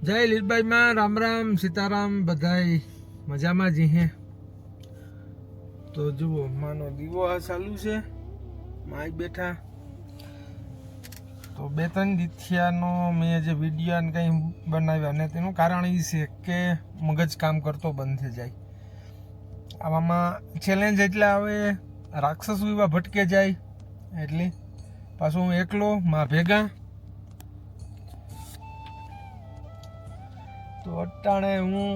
જય લીલભાઈ માં રામ રામ સીતારામ બધાય મજામાં જ હે। તો જુઓ માનો દીવો આ ચાલુ છે, માય બેઠા તો 2-3 દીથિયાનો મેં જે વિડીયો ને કંઈ બનાવ્યા ને તેનું કારણ એ છે કે મગજ કામ કરતો બંધ થઈ જાય। આવામાં ચેલેન્જ એટલે આવે રાક્ષસ વિવા ભટકે જાય એટલે પાછું હું એકલો માં ભેગા તો અટાણે હું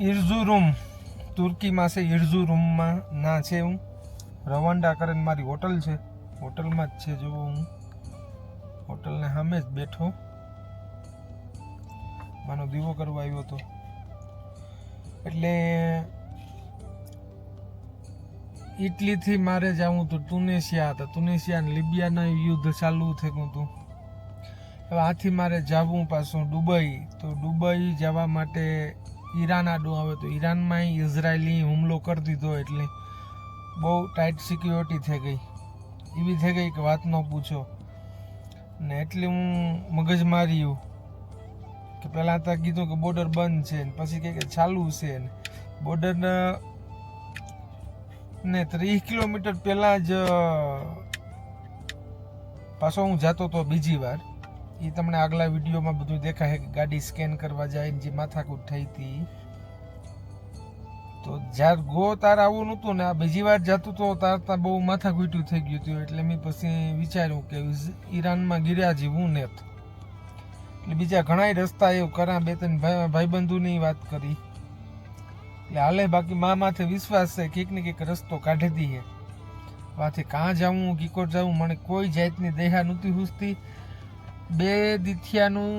ઇર્ઝુરુમ તુર્કીમાં છે, ઇર્ઝુરુમમાં ના છે હું રવાંડા કરીને મારી હોટલ છે, હોટલમાં જ છે। જો હું હોટલને સામે જ બેઠો માનો દીવો કરવા આવ્યો હતો એટલે ઇટલીથી મારે જવું હતું તુનેશિયા હતા, તુનેશિયા અને લિબિયાના યુદ્ધ ચાલુ થયું હતું। હવે આથી મારે જવું પાછું દુબઈ, તો દુબઈ જવા માટે ઈરાન આડું આવે તો ઈરાનમાં ઇઝરાયલી હુમલો કરી દીધો એટલે બહુ ટાઈટ સિક્યોરિટી થઈ ગઈ, એવી થઈ ગઈ કે વાત ન પૂછો ને। એટલે હું મગજ માર્યું કે પહેલાં તો કીધું કે બોર્ડર બંધ છે ને પછી કહે કે ચાલુ છે ને બોર્ડર ને 30 કિલોમીટર પહેલાં જ પાછો હું જતો હતો બીજી વાર, એ તમને આગલા વિડીયોમાં બધું દેખાય કે ગાડી સ્કેન કરવા જાય જે માથાકૂટ થઈ હતી। તો જ્યારે ગો તાર આવું નહોતું ને આ બીજી વાર જતું તો તાર બહુ માથાકૂટ્યું થઈ ગયું હતું એટલે મેં પછી વિચાર્યું કે ઈરાનમાં ગિર્યા જેવું ને એટલે બીજા ઘણા રસ્તા એવું કરા, 2-3 ભાઈબંધુની વાત કરી એટલે હાલે। બાકી મા માથે વિશ્વાસ છે કંઈક ને કંઈક રસ્તો કાઢી દઈએ। વાથી કાં જાઉં કીકોર જાઉં મને કોઈ જાતની દયા નહોતી હુસતી। 2 દીથિયાનું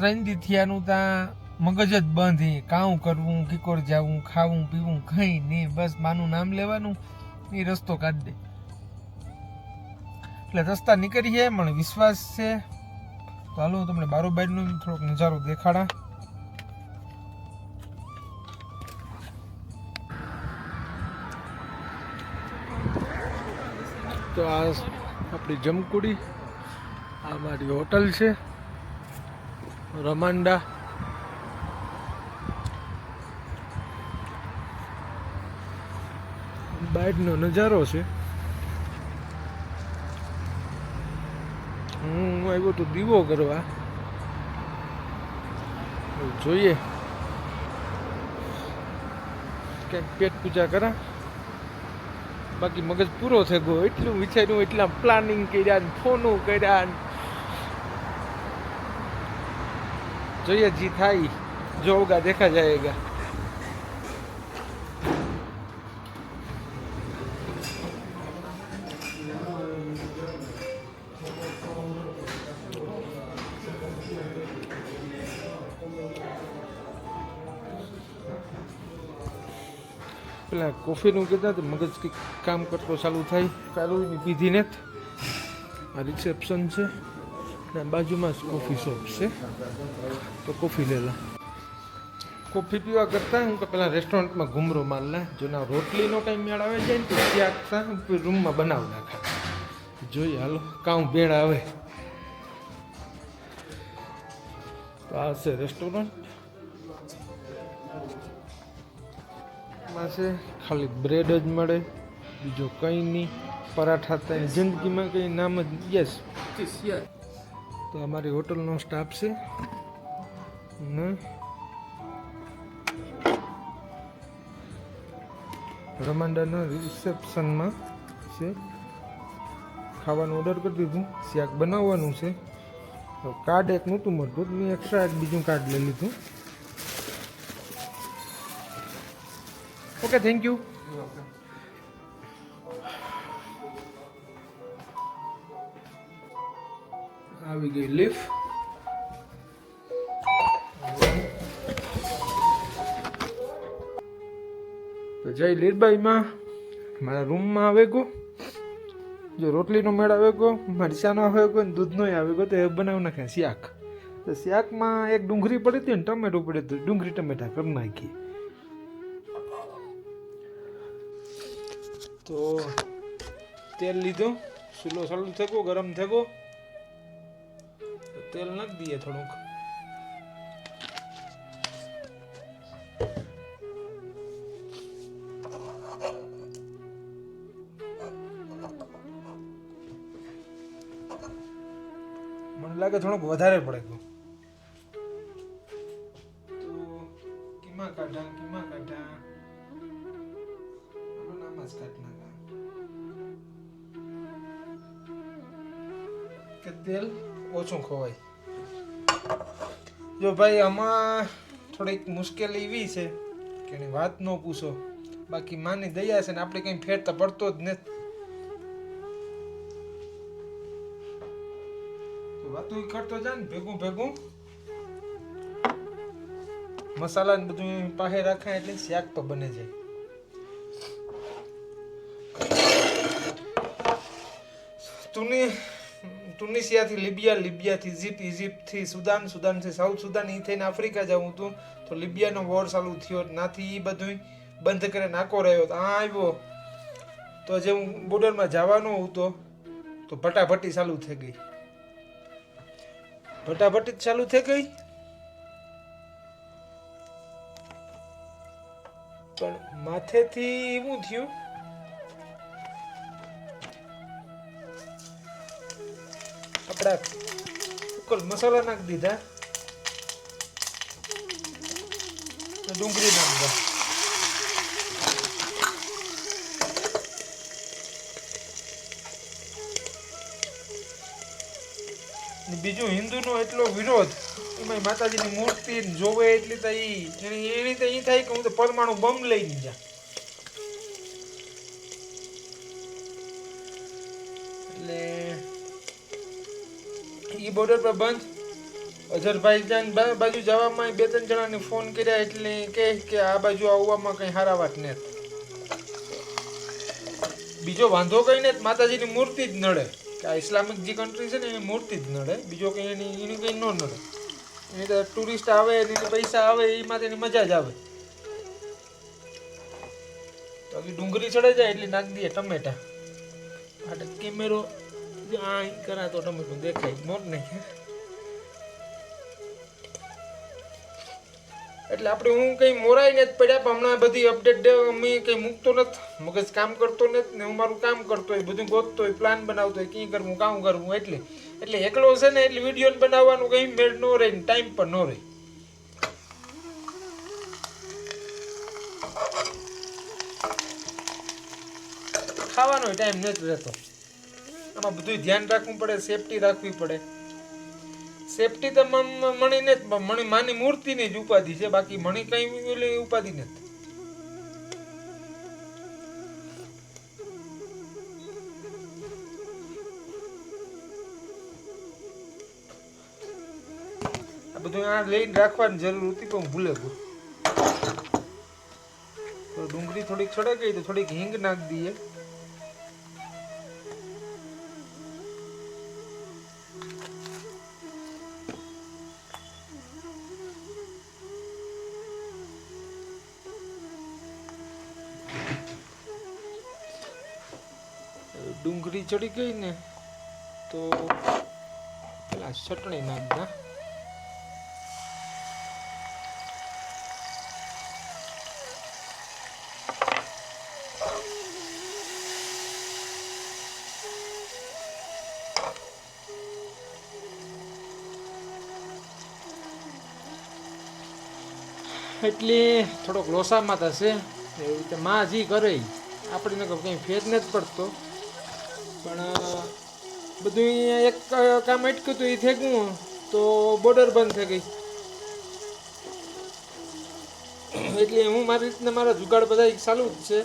3 દીથિયાનું ત્યાં મગજ જ બંધ, કાં કરવું કીકોર જાવું ખાવું પીવું કંઈ નહીં, બસ માનું નામ લેવાનું એ રસ્તો કાઢી દે એટલે રસ્તા નીકળીએ મને વિશ્વાસ છે। તો હાલો તમને બારોબારનો થોડોક નજારો દેખાડા। તો આ આપણી જમકુડી, આ મારી હોટલ છે રમાંડા। બહારનો નજારો છે, હું આવ્યો તો દીવો કરવા, જોઈએ ક્યાંક પેટ પૂજા કરા। બાકી મગજ પૂરો થઈ ગયો, એટલું વિચાર્યું એટલા પ્લાનિંગ કર્યા ને ફોનો કર્યા ને જોઈએ જી થાય જો હોગા દેખા જાયેગા। પેલા કોફીનું કીધા તો મગજ કંઈક કામ કરતો ચાલુ થાય, કાલું પીધી ને આ રિસેપ્શન છે ને બાજુમાં જ કોફી શોપ છે તો કોફી લેલા। કોફી પીવા કરતાં હું કે પેલા રેસ્ટોરન્ટમાં ઘૂમરો મારલા, જો ના રોટલીનો કંઈ મેળ આવે જાય ને તો ત્યાં રૂમમાં બનાવ નાખા, જોઈએ હાલો કામ ભેળ આવે। તો આ છે રેસ્ટોરન્ટ, છે ખાલી બ્રેડ જ મળે બીજો કંઈ નહીં, પરાઠા થાય જિંદગીમાં કંઈ નામ જ યસ। તો અમારી હોટલનો સ્ટાફ છે ને રમાંડાના રિસેપ્શનમાં છે, ખાવાનું ઓર્ડર કરી દીધું, શાક બનાવવાનું છે। તો કાર્ડ એક નહોતું મળતું, મેં એક્સ્ટ્રા એક બીજું કાર્ડ લઈ લીધું। Okay thank you. આવી ગઈ લિફ્ટ, તો જય લીરબાઈમાં મારા રૂમમાં આવે ગયો, જો રોટલીનો મેળ આવે ગયો, મરચાંનો આવે ગયો ને દૂધનો આવે ગયો, તો એ બનાવી નાખે શાક। તો શાકમાં એક ડુંગળી પડી હતી ને ટમેટું પડ્યું હતું, ડુંગળી ટમેટા કરી નાખી। તો તેલ લીધો ચૂલો ચાલુ થઈ ગયો, ગરમ થઈ ગયો. તેલ નાખી દઈએ થોડુંક. મને લાગે થોડુંક વધારે પડે ગયું. તો કીમાં કાઢા નામ જ કાઢ નાખા કે તેલ ઓછું ખવાય. જો ભાઈ આમાં થોડીક મુશ્કેલી એવી છે કે એની વાત ન પૂછો. બાકી માની દયા છે ને આપણે કઈ ફેરતા પડતો જ નથી. વાતું કરતો જાય ને ભેગું ભેગું મસાલા ને બધું પાસે રાખાય એટલે શાક તો બને જાય. ટુનિશિયાથી લિબિયા, લિબિયાથી ઇજિપ્ત, ઇજિપ્તથી સુદાન, સુદાનથી સાઉથ સુદાન, એ થઈને આફ્રિકા જવું હતું તો લિબિયાનો વોર ચાલુ થયો. નાથી એ બધું બંધ કરીને નાકો રહ્યો. આ આવ્યો તો જે હું બોર્ડરમાં જવાનો હતો તો ભટાભટી ચાલુ થઈ ગઈ. ભટાભટી ચાલુ થઈ ગઈ પણ માથેથી એવું થયું આપડા ઉકલ મસાલા નાખી દીધા, ડુંગળી નાખી બીજું હિન્દુનો એટલો વિરોધ, એમાં માતાજીની મૂર્તિ જોવે એટલી તો એની તો એ થાય કે હું તો પરમાણુ બમ લઈને જા. એટલે ઈ બોર્ડર પર બંધ. અઝરબાઈજાન બાજુ જવામાં 2-3 જણાને ફોન કર્યા એટલે કે આ બાજુ આવવામાં કઈ હારા વાત નથી. બીજો વાંધો કઈ નથી, માતાજીની મૂર્તિ જ નડે. આ ઇસ્લામિક જે કન્ટ્રી છે ને એની મૂર્તિ જ નડે, બીજો કંઈ એની કંઈ ન નડે. એની તો ટુરિસ્ટ આવે, એની પૈસા આવે, એમાં તેની મજા જ આવે. તો ડુંગળી ચડે જાય એટલે નાખી દઈએ ટમેટા. આ કેમેરો આ કરા તો ટમેટું દેખાય મોટ નહીં. એટલે આપણે હું કંઈ મોરાઈ નથી પડ્યા, પણ હમણાં બધી અપડેટ અમે કંઈ મૂકતો નથી, મગજ કામ કરતો નથી ને હું મારું કામ કરતો હોય, બધું ગોતતો હોય, પ્લાન બનાવતો હોય, કંઈ કરવું કામ કરવું. એટલે એકલો છે ને એટલે વિડીયો બનાવવાનું કંઈ મેળ ન રહે ને ટાઈમ પણ ન રહે. ખાવાનો ટાઈમ નથી રહેતો. આમાં બધું ધ્યાન રાખવું પડે, સેફટી રાખવી પડે. સેફટી તો મણી ને મણી માની મૂર્તિની જ ઉપાધિ છે, બાકી મણી કઈ ઉપાધિ નથી. આ બધું આ લઈને રાખવાની જરૂર હતી પણ ભૂલે ગયો. તો ડુંગળી થોડીક છડે ગઈ તો થોડીક હિંગ નાખી દઈએ. ડુંગળી ચડી ગઈ ને તો પેલા ચટણી નાખી દા. એટલે થોડોક લોસામાં થશે એવી રીતે માં જી કરે આપણને કંઈ ફેર નથી પડતો. પણ બધું એક કામ અટક્યું હતું એ થઈ ગયું તો બોર્ડર બંધ થઈ ગઈ. એટલે હું મારી રીતના મારા જુગાડ બધા ચાલુ જ છે.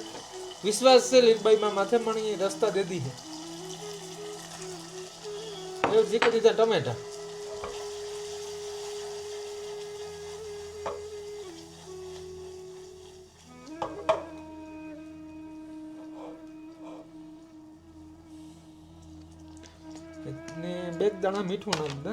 વિશ્વાસ છે લીલબાઈમાં માથે મણી રસ્તા દે દી છે. એવું જીકી દીધા ટમેટા. ને 2 દાણા મીઠું નાખ દે.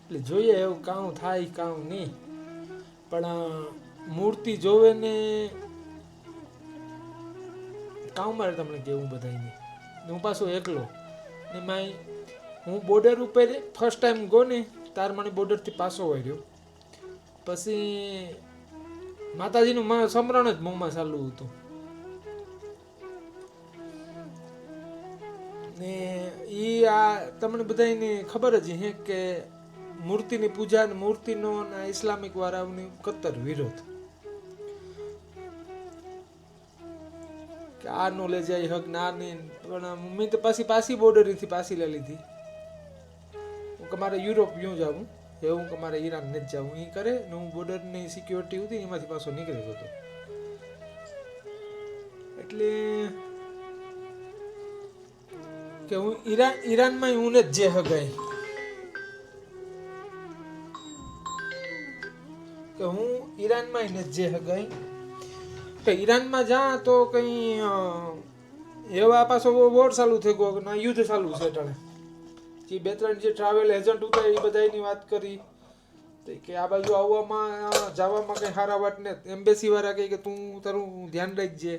એટલે જોઈએ એવું કામ થાય કામ નહીં, પણ મૂર્તિ જોવે ને કામ મારે તમને કેવું બધાને હું પાછો એકલો એમાં હું બોર્ડર ઉપર ફર્સ્ટ ટાઈમ ગયો ને તાર મને બોર્ડરથી પાછો વળ્યો, પછી માતાજીનું સમરણ જ મોંમાં ચાલુ હતું ને એ આ તમને બધાને ખબર જ હે કે મૂર્તિની પૂજા અને મૂર્તિનો ઇસ્લામિક વાળાઓની કત્તર વિરોધ કે આ નો લઈ જાય હક ના નહીં, પણ મેં તો પાછી બોર્ડરથી પાછી લઈ લીધી. હું કે મારે યુરોપ યું જાઉં એવું કે મારે ઈરાન નથી જવું એ કરે ને હું બોર્ડરની સિક્યોરિટી હતી એમાંથી પાછો નીકળી હતો. એટલે કે હું ઈરાનમાં હું ને જે હગાઈ કે હું ઈરાનમાં ને જે હગાઈ કે ઈરાનમાં જા તો કઈ એવા પાછો વોર ચાલુ થઈ ગયો ના યુદ્ધ ચાલુ છે ટાણે જે 2-3 જે ટ્રાવેલ એજન્ટ હતા એ બધાની વાત કરી કે આ બાજુ આવવામાં જવામાં કઈ સારા વાત ને એમ્બેસી વાળા કહે કે તું તારું ધ્યાન રાખજે.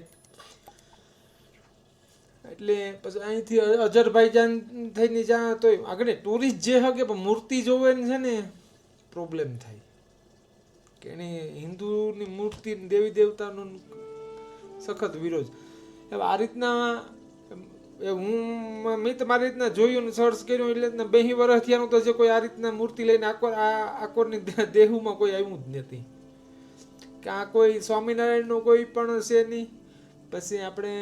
એટલે પછી અહીંથી અઝરબાઈજાન થઈને જા તો આગળ ટુરિસ્ટ જે હકે પણ મૂર્તિ જોવે છે ને પ્રોબ્લેમ થાય કે એની હિન્દુની મૂર્તિ દેવી દેવતાનો સખત વિરોધ. હવે આ રીતના મેં તો મારી રીતના જોયું ને સર્ચ કર્યું એટલે 2 વર્ષ થયાનું તો જે કોઈ આ રીતના મૂર્તિ લઈને આકોરની દેહુમાં કોઈ આવ્યું જ નથી કે આ કોઈ સ્વામિનારાયણનો કોઈ પણ છે નહીં, પછી આપણે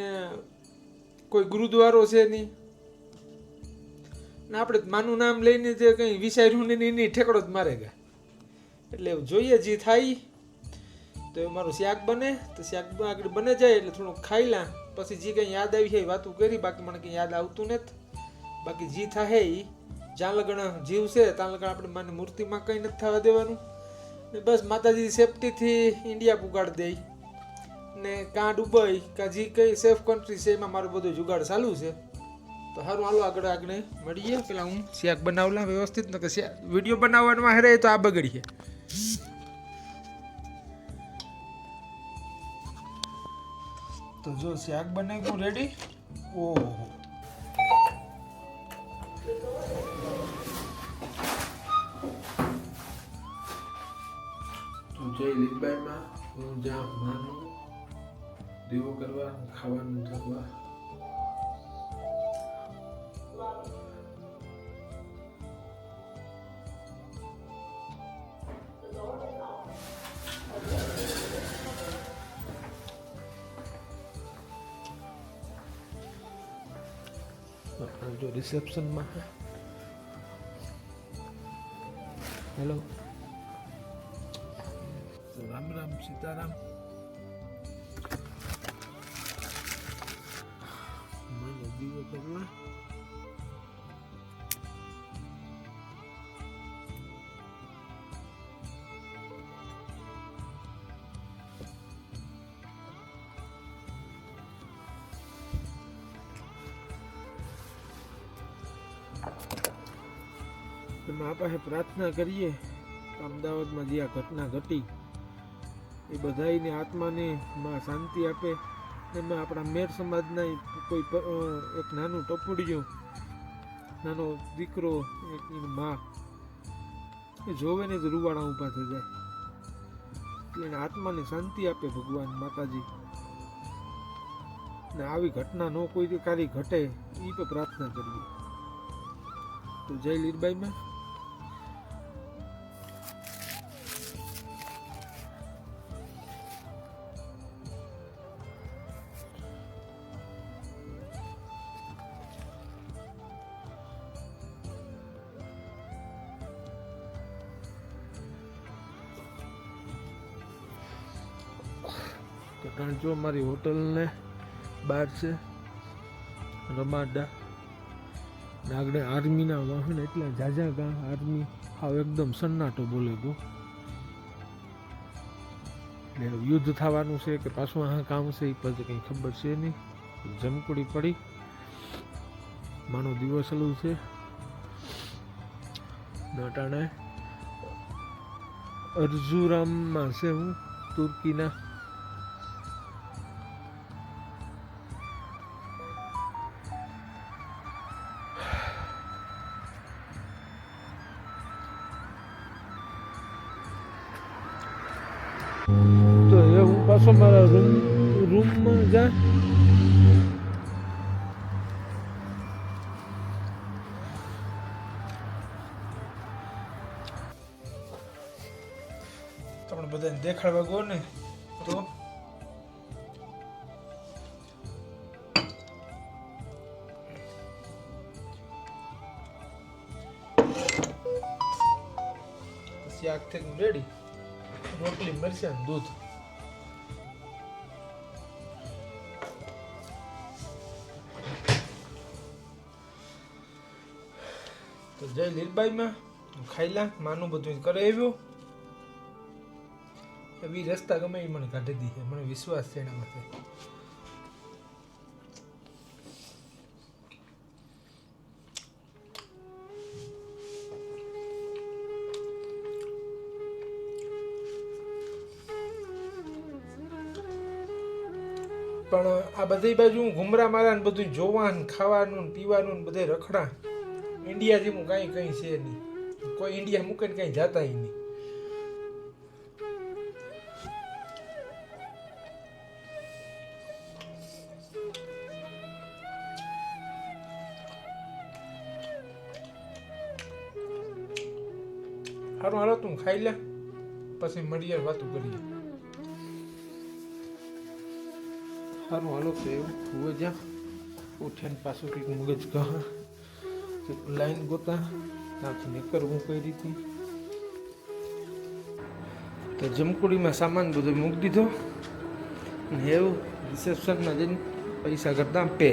કોઈ ગુરુદ્વારો છે નહીં ને આપણે માનું નામ લઈને જે કંઈ વિચાર્યું ને એની ઠેકડો જ મારે ગયા. એટલે જોઈએ જે થાય તો મારું શાક બને તો શાક આગળ બને જાય એટલે થોડુંક ખાઈ લા, પછી જે કંઈ યાદ આવી છે વાતું કરી, બાકી મને કંઈ યાદ આવતું નથી. બાકી જે થાય એ જ્યાં લગણ જીવ છે ત્યાં લગણ આપણે મને મૂર્તિમાં કંઈ નથી થવા દેવાનું ને બસ માતાજી સેફટીથી ઇન્ડિયા પુગાડી દે ને કાં દુબઈ કાં જે કંઈ સેફ કન્ટ્રી છે એમાં મારું બધું જુગાડ ચાલુ છે. તો સારું હાલો આગળ મળીએ. પેલા હું શાક બનાવલા વ્યવસ્થિત ને કે વિડીયો બનાવવામાં હેરે તો આ બગડીએ. તો જો શાક બનાવ્યું રેડી. ઓહો તો જય લીલબાઈમાં હું જ્યાં માનું દેવો કરવા ખાવાનું થવા जो रिसेप्शन में है. हेलो राम राम सीताराम. मानो दीवो करना આપણે પ્રાર્થના કરીએ અમદાવાદમાં જે આ ઘટના ઘટી એ બધાને આત્માને માં શાંતિ આપે. એમાં આપણા મેર સમાજના કોઈ એક નાનું ટપુડિયું નાનો દીકરો એક માં એ જોવે ને જ રૂવાડા ઊભા થઈ જાય. એને આત્માને શાંતિ આપે ભગવાન માતાજી ને આવી ઘટના ન કોઈ કારી ઘટે એ પણ પ્રાર્થના કરીએ. તો જય લીરબાઈમાં. કારણ જો મારી હોટલને બહાર છે રમાડા ને આગળ આર્મીના વાહન એટલા ઝાઝા ગા આર્મી હાવ એકદમ સન્નાટો બોલે ગયો. એટલે યુદ્ધ થવાનું છે કે પાછું આ કામ છે એ પછી કંઈ ખબર છે નહીં. જમકુડી પડી માનો દિવસ ચાલુ છે નટાણે અર્ઝુરામમાં છે હું તુર્કીના. તો એ હું પાછો મારા રૂમમાં જા. તમને બધાને દેખાડવા ગયો ને તો શાક થઈ રેડી. રોટલી મરચાં દૂધ. તો જય લીલબાઈમાં ખાઈ લા. માનું બધું કરે આવ્યું એવી રસ્તા ગમે એ મને કાઢી દીધી. મને વિશ્વાસ છે એના માટે. પણ આ બધી બાજુ ઘુમરા મારા ને બધું જોવાનું, ખાવાનું, પીવાનું ને બધે રખડા. ઇન્ડિયા જેવું કાંઈ છે નહીં. કોઈ ઇન્ડિયા મૂકીને કાંઈ જાતા નહીં. સારું હાલો તું ખાઈ લે, પછી મળીએ વાતું કરીએ. સારું હાલો તો એવું હુએ જા. ઉઠીને પાછું કંઈક મગજ કહા લાઈન ગોતા ત્યાંથી નીકળવું કઈ રીતે. તો જમકુડીમાં સામાન બધો મૂકી દીધો ને એવું રિસેપ્શનમાં જઈને પૈસા કરતા પે.